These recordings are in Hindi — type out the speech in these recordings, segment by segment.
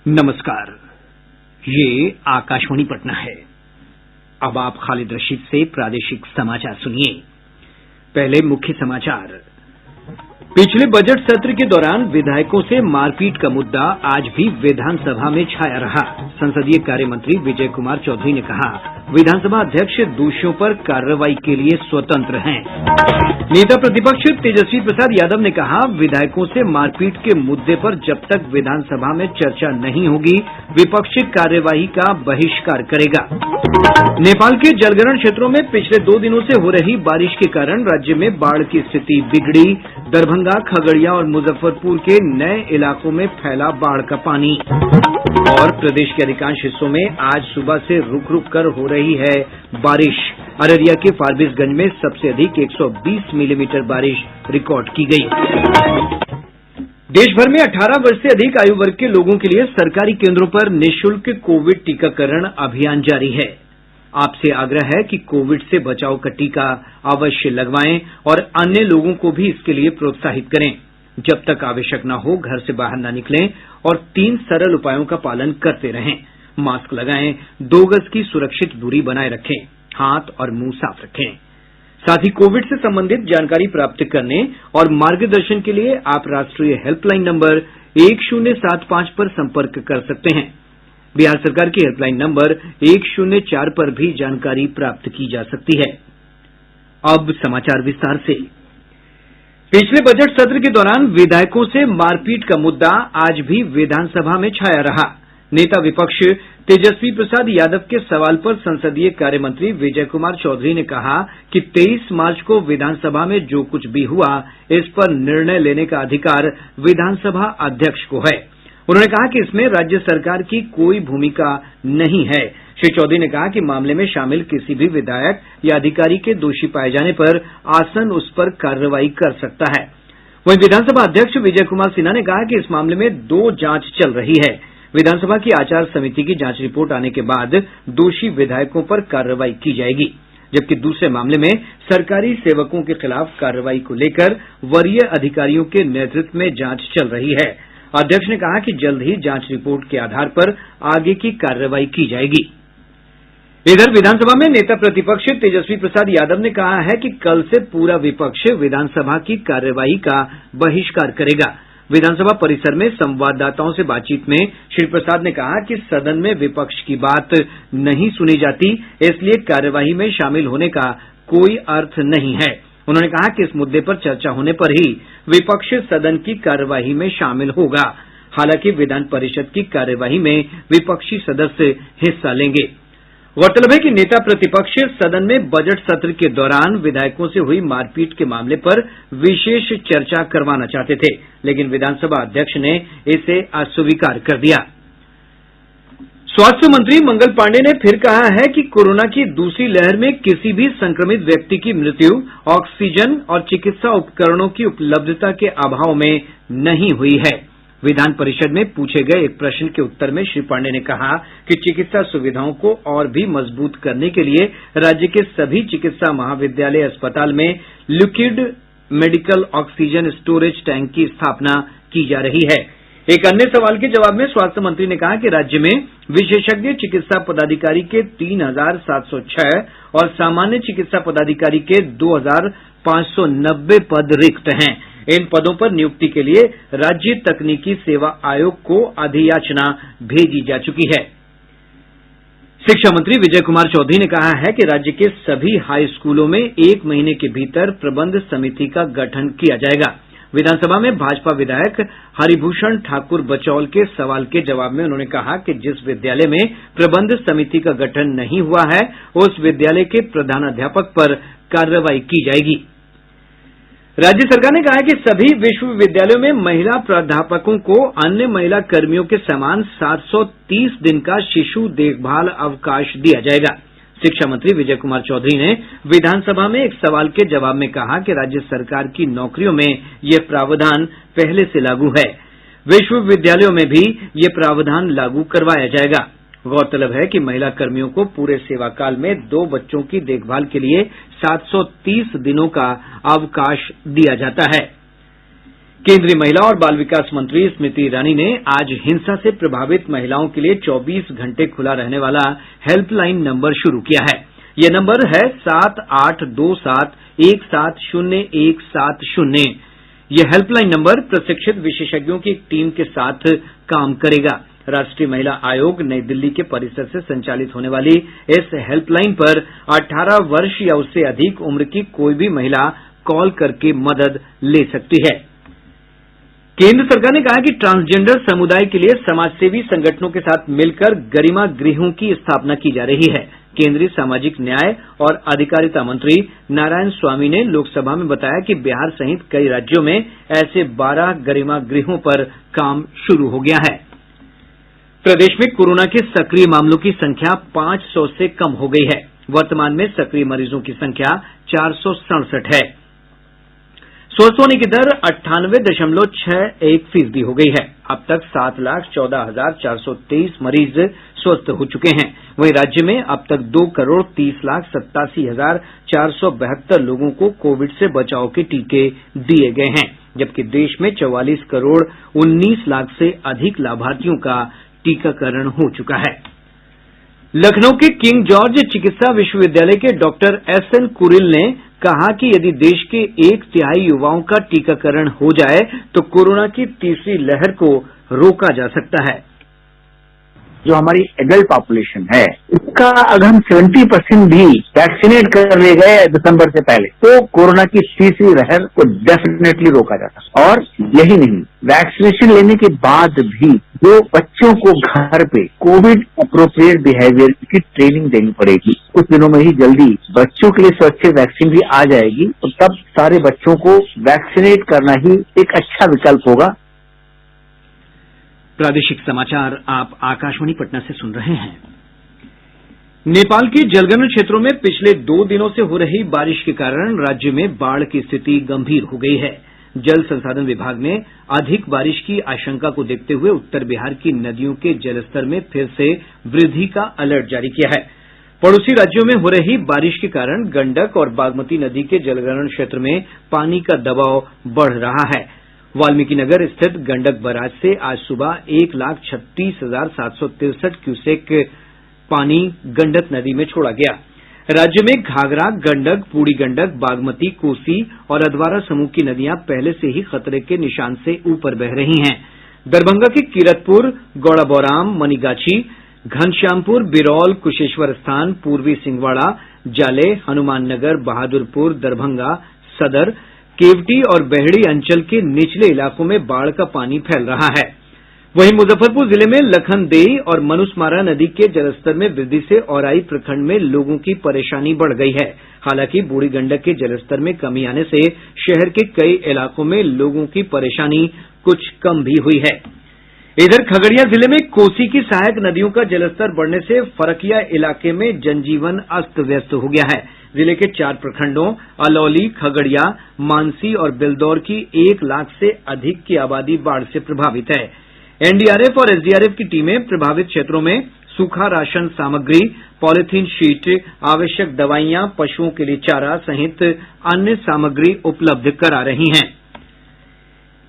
नमस्कार, ये आकाशवाणी पटना है। अब आप खालिद रशीद से प्रादेशिक समाचार सुनिए। पहले मुख्य समाचार। पिछले बजट सत्र के दौरान विधायकों से मारपीट का मुद्दा आज भी विधानसभा में छाया रहा। संसदीय कार्य मंत्री विजय कुमार चौधरी ने कहा, विधानसभा अध्यक्ष दोषियों पर कार्रवाई के लिए स्वतंत्र हैं। नेता प्रतिपक्ष तेजस्वी प्रसाद यादव ने कहा, विधायकों से मारपीट के मुद्दे पर जब तक विधानसभा में चर्चा नहीं होगी, विपक्ष कार्यवाही का बहिष्कार करेगा। नेपाल के जलग्रहण क्षेत्रों में पिछले 2 दिनों से हो रही बारिश के कारण राज्य में बाढ़ की स्थिति बिगड़ी। दरभंगा, खगड़िया और मुजफ्फरपुर के नए इलाकों में फैला बाढ़ का पानी। और प्रदेश के अधिकांश हिस्सों में आज सुबह से रुक रुक कर हो रही है बारिश। अररिया के फारबिसगंज में सबसे अधिक 120 मिलीमीटर बारिश रिकॉर्ड की गई। देश भर में 18 वर्ष से अधिक आयु वर्ग के लोगों के लिए सरकारी केंद्रों पर निःशुल्क कोविड टीकाकरण अभियान जारी है। आपसे आग्रह है कि कोविड से बचाव का टीका अवश्य लगवाएं और अन्य लोगों को भी इसके लिए प्रोत्साहित करें। जब तक आवश्यक न हो, घर से बाहर न निकलें और 3 सरल उपायों का पालन करते रहें। मास्क लगाएं, 2 गज की सुरक्षित दूरी बनाए रखें, हाथ और मुंह साफ रखें। साथ ही कोविड से संबंधित जानकारी प्राप्त करने और मार्गदर्शन के लिए आप राष्ट्रीय हेल्पलाइन नंबर 1075 पर संपर्क कर सकते हैं। बिहार सरकार की हेल्पलाइन नंबर 104 पर भी जानकारी प्राप्त की जा सकती है। अब समाचार विस्तार से। पिछले बजट सत्र के दौरान विधायकों से मारपीट का मुद्दा आज भी विधानसभा में छाया रहा। नेता विपक्ष तेजस्वी प्रसाद यादव के सवाल पर संसदीय कार्य मंत्री विजय कुमार चौधरी ने कहा कि 23 मार्च को विधानसभा में जो कुछ भी हुआ, इस पर निर्णय लेने का अधिकार विधानसभा अध्यक्ष को है। उन्होंने कहा कि इसमें राज्य सरकार की कोई भूमिका नहीं है। श्री चौधरी ने कहा कि मामले में शामिल किसी भी विधायक या अधिकारी के दोषी पाए जाने पर आसन उस पर कार्रवाई कर सकता है। वहीं विधानसभा अध्यक्ष विजय कुमार सिन्हा ने कहा कि इस मामले में 2 जांच चल रही है। विधानसभा की आचार समिति की जांच रिपोर्ट आने के बाद दोषी विधायकों पर कार्रवाई की जाएगी, जबकि दूसरे मामले में सरकारी सेवकों के खिलाफ कार्रवाई को लेकर वरीय अधिकारियों के नेतृत्व में जांच चल रही है। अध्यक्ष ने कहा कि जल्द ही जांच रिपोर्ट के आधार पर आगे की कार्रवाई की जाएगी। इधर विधानसभा में नेता प्रतिपक्ष तेजस्वी प्रसाद यादव ने कहा है कि कल से पूरा विपक्ष विधानसभा की कार्यवाही का बहिष्कार करेगा। विधानसभा परिसर में संवाददाताओं से बातचीत में श्री प्रसाद ने कहा कि सदन में विपक्ष की बात नहीं सुनी जाती, इसलिए कार्यवाही में शामिल होने का कोई अर्थ नहीं है। उन्होंने कहा कि इस मुद्दे पर चर्चा होने पर ही विपक्ष सदन की कार्यवाही में शामिल होगा। हालांकि विधान परिषद की कार्यवाही में विपक्षी सदस्य हिस्सा लेंगे। गौरतलब है कि नेता प्रतिपक्ष सदन में बजट सत्र के दौरान विधायकों से हुई मारपीट के मामले पर विशेष चर्चा करवाना चाहते थे, लेकिन विधानसभा अध्यक्ष ने इसे अस्वीकार कर दिया। स्वास्थ्य मंत्री मंगल पांडेय ने फिर कहा है कि कोरोना की दूसरी लहर में किसी भी संक्रमित व्यक्ति की मृत्यु ऑक्सीजन और चिकित्सा उपकरणों की उपलब्धता के अभाव में नहीं हुई है। विधान परिषद में पूछे गए एक प्रश्न के उत्तर में श्री पांडेय ने कहा कि चिकित्सा सुविधाओं को और भी मजबूत करने के लिए राज्य के सभी चिकित्सा महाविद्यालय अस्पताल में liquid medical oxygen storage tank की स्थापना की जा रही है। एक अन्य सवाल के जवाब में स्वास्थ्य मंत्री ने कहा कि राज्य में विशेषज्ञ चिकित्सा पदाधिकारी के 3,706 और सामान्य चिकित्सा पदाधिकारी के 2,590 पद रिक्त हैं। इन पदों पर नियुक्ति के लिए राज्य तकनीकी सेवा आयोग को अधियाचना भेजी जा चुकी है। शिक्षा मंत्री विजय कुमार चौधरी ने कहा है कि राज्य के सभी हाई स्कूलों में 1 महीने के भीतर प्रबंध समिति का गठन किया जाएगा। विधानसभा में भाजपा विधायक हरिभूषण ठाकुर बचौल के सवाल के जवाब में उन्होंने कहा कि जिस विद्यालय में प्रबंध समिति का गठन नहीं हुआ है, उस विद्यालय के प्रधानाध्यापक पर कार्रवाई की जाएगी। राज्य सरकार ने कहा है कि सभी विश्वविद्यालयों में महिला प्राध्यापकों को अन्य महिला कर्मियों के समान 730 दिन का शिशु देखभाल अवकाश दिया जाएगा। शिक्षा मंत्री विजय कुमार चौधरी ने विधानसभा में एक सवाल के जवाब में कहा कि राज्य सरकार की नौकरियों में यह प्रावधान पहले से लागू है, विश्वविद्यालयों में भी यह प्रावधान लागू करवाया जाएगा। गौरतलब है कि महिला कर्मियों को पूरे सेवाकाल में 2 बच्चों की देखभाल के लिए 730 दिनों का अवकाश दिया जाता है। केंद्रीय महिला और बाल विकास मंत्री स्मृति ईरानी ने आज हिंसा से प्रभावित महिलाओं के लिए 24 घंटे खुला रहने वाला हेल्पलाइन नंबर शुरू किया है। यह नंबर है 7827170170। यह हेल्पलाइन नंबर प्रशिक्षित विशेषज्ञों की एक टीम के साथ काम करेगा। राष्ट्रीय महिला आयोग नई दिल्ली के परिसर से संचालित होने वाली इस हेल्पलाइन पर 18 वर्ष या उससे अधिक उम्र की कोई भी महिला कॉल करके मदद ले सकती है। केंद्र सरकार ने कहा है कि ट्रांसजेंडर समुदाय के लिए समाजसेवी संगठनों के साथ मिलकर गरिमा गृहों की स्थापना की जा रही है। केंद्रीय सामाजिक न्याय और अधिकारिता मंत्री नारायण स्वामी ने लोकसभा में बताया कि बिहार सहित कई राज्यों में ऐसे 12 गरिमा गृहों पर काम शुरू हो गया है। प्रदेश में कोरोना के सक्रिय मामलों की संख्या 500 से कम हो गई है। वर्तमान में सक्रिय मरीजों की संख्या 467 है। स्वस्थ होने की दर 98.61% हो गई है। अब तक 7,14,423 मरीज स्वस्थ हो चुके हैं। वहीं राज्य में अब तक 2,30,87,472 लोगों को कोविड से बचाव के टीके दिए गए हैं, जबकि देश में 44,19 लाख से अधिक लाभार्थियों का टीकाकरण हो चुका है। लखनऊ के किंग जॉर्ज चिकित्सा विश्वविद्यालय के डॉक्टर एसएन कुरिल ने कहा कि यदि देश के 1/3 युवाओं का टीकाकरण हो जाए तो कोरोना की तीसरी लहर को रोका जा सकता है। जो हमारी एडल्ट पॉपुलेशन है उसका अगर हम 70% भी वैक्सीनेट कर ले गए दिसंबर से पहले तो कोरोना की तीसरी लहर को डेफिनेटली रोका जा सकता। और यही नहीं, वैक्सीनेशन लेने के बाद भी जो बच्चों को घर पे कोविड अप्रोप्रिएट बिहेवियर की ट्रेनिंग देनी पड़ेगी। कुछ दिनों में ही जल्दी बच्चों के लिए सुरक्षित वैक्सीन भी आ जाएगी, तो तब सारे बच्चों को वैक्सीनेट करना ही एक अच्छा विकल्प होगा। प्रादेशिक समाचार आप आकाशवाणी पटना से सुन रहे हैं। नेपाल के जलग्रहण क्षेत्रों में पिछले 2 दिनों से हो रही बारिश के कारण राज्य में बाढ़ की स्थिति गंभीर हो गई है। जल संसाधन विभाग ने अधिक बारिश की आशंका को देखते हुए उत्तर बिहार की नदियों के जलस्तर में फिर से वृद्धि का अलर्ट जारी किया है। पड़ोसी राज्यों में हो रही बारिश के कारण गंडक और बागमती नदी के जलग्रहण क्षेत्र में पानी का दबाव बढ़ रहा है। वाल्मीकिनगर स्थित गंडक बराज से आज सुबह 1,36,763 क्यूसेक पानी गंडक नदी में छोड़ा गया। राज्य में घाघरा, गंडक, बूढ़ी गंडक, बागमती, कोसी और अधवारा समूह की नदियां पहले से ही खतरे के निशान से ऊपर बह रही हैं। दरभंगा के किरतपुर, गौड़ाबौराम, मनीगाछी, घनश्यामपुर, बिरौल, कुशेश्वर स्थान, पूर्वी सिंहवाड़ा, जाले, हनुमान नगर, बहादुरपुर, दरभंगा सदर, केवटी और बेहड़ी अंचल के निचले इलाकों में बाढ़ का पानी फैल रहा है। वहीं मुजफ्फरपुर जिले में लखनदेई और मनुस्मारा नदी के जलस्तर में वृद्धि से औराई प्रखंड में लोगों की परेशानी बढ़ गई है। हालांकि बूढ़ी गंडक के जलस्तर में कमी आने से शहर के कई इलाकों में लोगों की परेशानी कुछ कम भी हुई है। इधर खगड़िया जिले में कोसी की सहायक नदियों का जलस्तर बढ़ने से फरकिया इलाके में जनजीवन अस्त व्यस्त हो गया है। जिले के 4 प्रखंडों अलौली, खगड़िया, मानसी और बेलदौर की 1 लाख से अधिक की आबादी बाढ़ से प्रभावित है। एनडीआरएफ और एसडीआरएफ की टीमें प्रभावित क्षेत्रों में सूखा राशन सामग्री, पॉलिथीन शीट, आवश्यक दवाइयां, पशुओं के लिए चारा सहित अन्य सामग्री उपलब्ध करा रही हैं।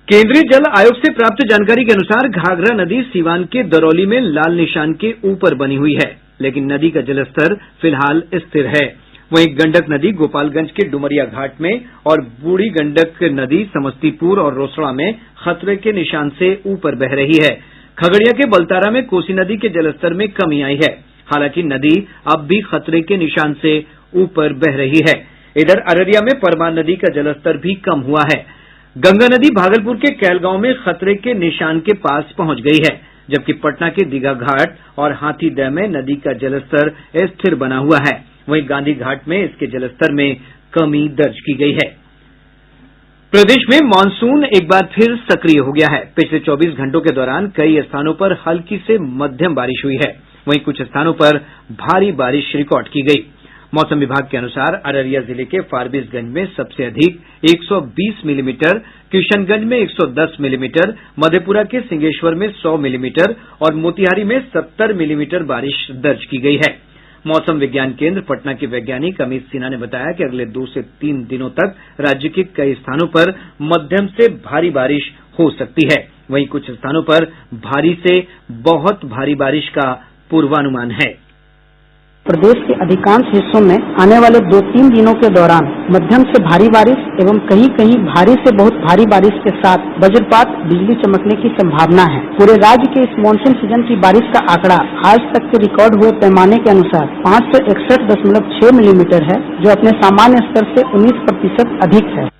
केंद्रीय जल आयोग से प्राप्त जानकारी के अनुसार घाघरा नदी सीवान के दरौली में लाल निशान के ऊपर बनी हुई है, लेकिन नदी का जलस्तर फिलहाल स्थिर है। वहीं गंडक नदी गोपालगंज के डुमरिया घाट में और बूढ़ी गंडक नदी समस्तीपुर और रोसड़ा में खतरे के निशान से ऊपर बह रही है। खगड़िया के बलतारा में कोसी नदी के जलस्तर में कमी आई है, हालांकि नदी अब भी खतरे के निशान से ऊपर बह रही है। इधर अररिया में परमान नदी का जलस्तर भी कम हुआ है। गंगा नदी भागलपुर के कैलगांव में खतरे के निशान के पास पहुंच गई है, जबकि पटना के दीघा घाट और हाथीदह में नदी का जलस्तर स्थिर बना हुआ है। वहीं गांधी घाट में इसके जलस्तर में कमी दर्ज की गई है। प्रदेश में मानसून एक बार फिर सक्रिय हो गया है। पिछले 24 घंटों के दौरान कई स्थानों पर हल्की से मध्यम बारिश हुई है। वहीं कुछ स्थानों पर भारी बारिश रिकॉर्ड की गई। मौसम विभाग के अनुसार अररिया जिले के फारबिसगंज में सबसे अधिक 120 मिलीमीटर, किशनगंज में 110 मिलीमीटर, मधेपुरा के सिंहेश्वर में 100 मिलीमीटर और मोतिहारी में 70 मिलीमीटर बारिश दर्ज की गई है। मौसम विज्ञान केंद्र पटना के वैज्ञानिक अमित सिन्हा ने बताया कि अगले 2 से 3 दिनों तक राज्य के कई स्थानों पर मध्यम से भारी बारिश हो सकती है। वहीं कुछ स्थानों पर भारी से बहुत भारी बारिश का पूर्वानुमान है। प्रदेश के अधिकांश हिस्सों में आने वाले 2-3 दिनों के दौरान मध्यम से भारी बारिश एवं कहीं कहीं भारी से बहुत भारी बारिश के साथ वज्रपात, बिजली चमकने की संभावना है। पूरे राज्य के इस मानसून सीजन की बारिश का आंकड़ा आज तक के रिकॉर्ड हुए पैमाने के अनुसार 561.6 मिलीमीटर है, जो अपने सामान्य स्तर से 19% अधिक है।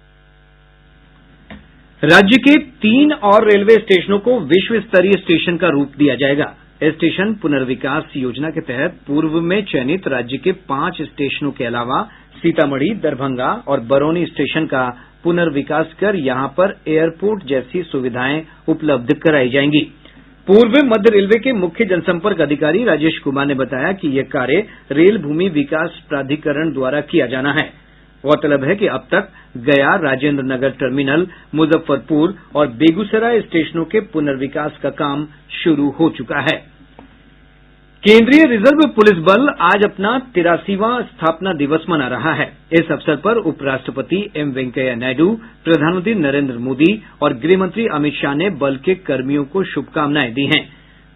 राज्य के 3 और रेलवे स्टेशनों को विश्व स्तरीय स्टेशन का रूप दिया जाएगा। स्टेशन पुनर्विकास योजना के तहत पूर्व में चयनित राज्य के 5 स्टेशनों के अलावा सीतामढ़ी, दरभंगा और बरौनी स्टेशन का पुनर्विकास कर यहां पर एयरपोर्ट जैसी सुविधाएं उपलब्ध कराई जाएंगी। पूर्व मध्य रेलवे के मुख्य जनसंपर्क अधिकारी राजेश कुमार ने बताया कि यह कार्य रेल भूमि विकास प्राधिकरण द्वारा किया जाना है। गौरतलब है कि अब तक गया, राजेंद्र नगर टर्मिनल, मुजफ्फरपुर और बेगूसराय स्टेशनों के पुनर्विकास का काम शुरू हो चुका है। केंद्रीय रिजर्व पुलिस बल आज अपना 83वां स्थापना दिवस मना रहा है। इस अवसर पर उपराष्ट्रपति एम वेंकैया नायडू, प्रधानमंत्री नरेंद्र मोदी और गृहमंत्री अमित शाह ने बल के कर्मियों को शुभकामनाएं दी हैं।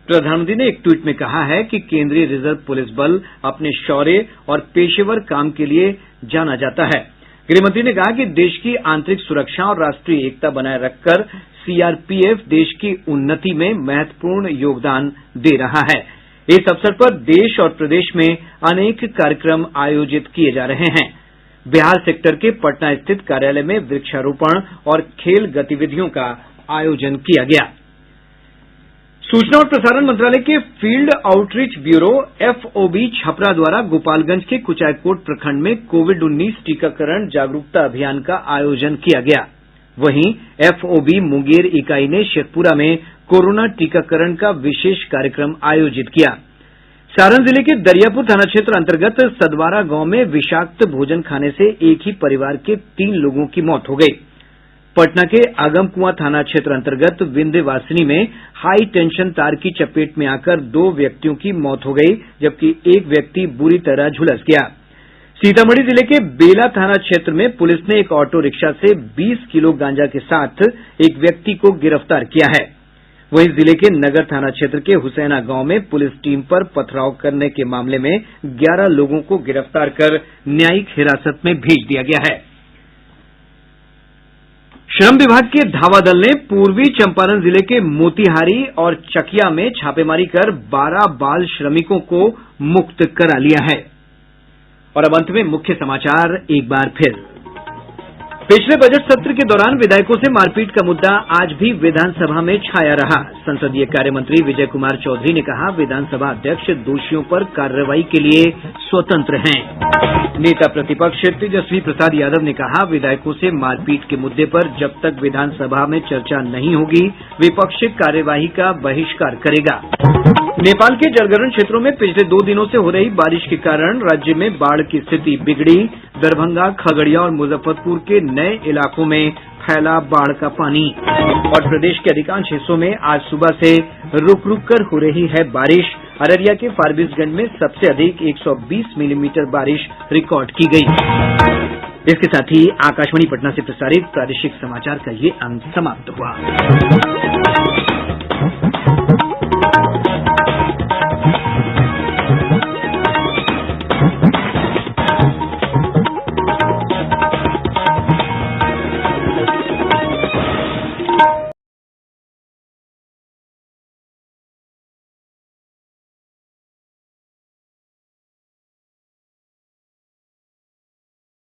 प्रधानमंत्री ने एक ट्वीट में कहा है कि केंद्रीय रिजर्व पुलिस बल अपने शौर्य और पेशेवर काम के लिए जाना जाता है। गृहमंत्री ने कहा कि देश की आंतरिक सुरक्षा और राष्ट्रीय एकता बनाए रखकर सीआरपीएफ देश की उन्नति में महत्वपूर्ण योगदान दे रहा है। इस अवसर पर देश और प्रदेश में अनेक कार्यक्रम आयोजित किए जा रहे हैं। बिहार सेक्टर के पटना स्थित कार्यालय में वृक्षारोपण और खेल गतिविधियों का आयोजन किया गया। सूचना और प्रसारण मंत्रालय के field outreach bureau FOB Chhapra द्वारा गोपालगंज के कुचायकोट प्रखंड में कोविड-19 टीकाकरण जागरूकता अभियान का आयोजन किया गया। वहीं एफओबी मुंगेर इकाई ने शेखपुरा में कोरोना टीकाकरण का विशेष कार्यक्रम आयोजित किया। सारण जिले के दरियापुर थाना क्षेत्र अंतर्गत सदवारा गांव में विषाक्त भोजन खाने से एक ही परिवार के 3 लोगों की मौत हो गई। पटना के आगमकुआं थाना क्षेत्र अंतर्गत विंध्यवासिनी में हाई टेंशन तार की चपेट में आकर 2 व्यक्तियों की मौत हो गई, जबकि एक व्यक्ति बुरी तरह झुलस गया। सीतामढ़ी जिले के बेला थाना क्षेत्र में पुलिस ने एक ऑटो रिक्शा से 20 किलो गांजा के साथ एक व्यक्ति को गिरफ्तार किया है। वहीं जिले के नगर थाना क्षेत्र के हुसैना गांव में पुलिस टीम पर पथराव करने के मामले में 11 लोगों को गिरफ्तार कर न्यायिक हिरासत में भेज दिया गया है। श्रम विभाग के धावा दल ने पूर्वी चंपारण जिले के मोतिहारी और चकिया में छापेमारी कर 12 बाल श्रमिकों को मुक्त करा लिया है। और अब अंत में मुख्य समाचार एक बार फिर। पिछले बजट सत्र के दौरान विधायकों से मारपीट का मुद्दा आज भी विधानसभा में छाया रहा। संसदीय कार्य मंत्री विजय कुमार चौधरी ने कहा, विधानसभा अध्यक्ष दोषियों पर कार्रवाई के लिए स्वतंत्र हैं। नेता प्रतिपक्ष तेजस्वी प्रसाद यादव ने कहा, विधायकों से मारपीट के मुद्दे पर जब तक विधानसभा में चर्चा नहीं होगी, विपक्ष कार्यवाही का बहिष्कार करेगा। नेपाल के जलग्रहण क्षेत्रों में पिछले 2 दिनों से हो रही बारिश के कारण राज्य में बाढ़ की स्थिति बिगड़ी। दरभंगा, खगड़िया और मुजफ्फरपुर के नए इलाकों में फैला बाढ़ का पानी। और प्रदेश के अधिकांश हिस्सों में आज सुबह से रुक रुक कर हो रही है बारिश। अररिया के फारबिसगंज में सबसे अधिक 120 मिलीमीटर बारिश रिकॉर्ड की गई। इसके साथ ही आकाशवाणी पटना से प्रसारित प्रादेशिक समाचार का ये अंक समाप्त हुआ।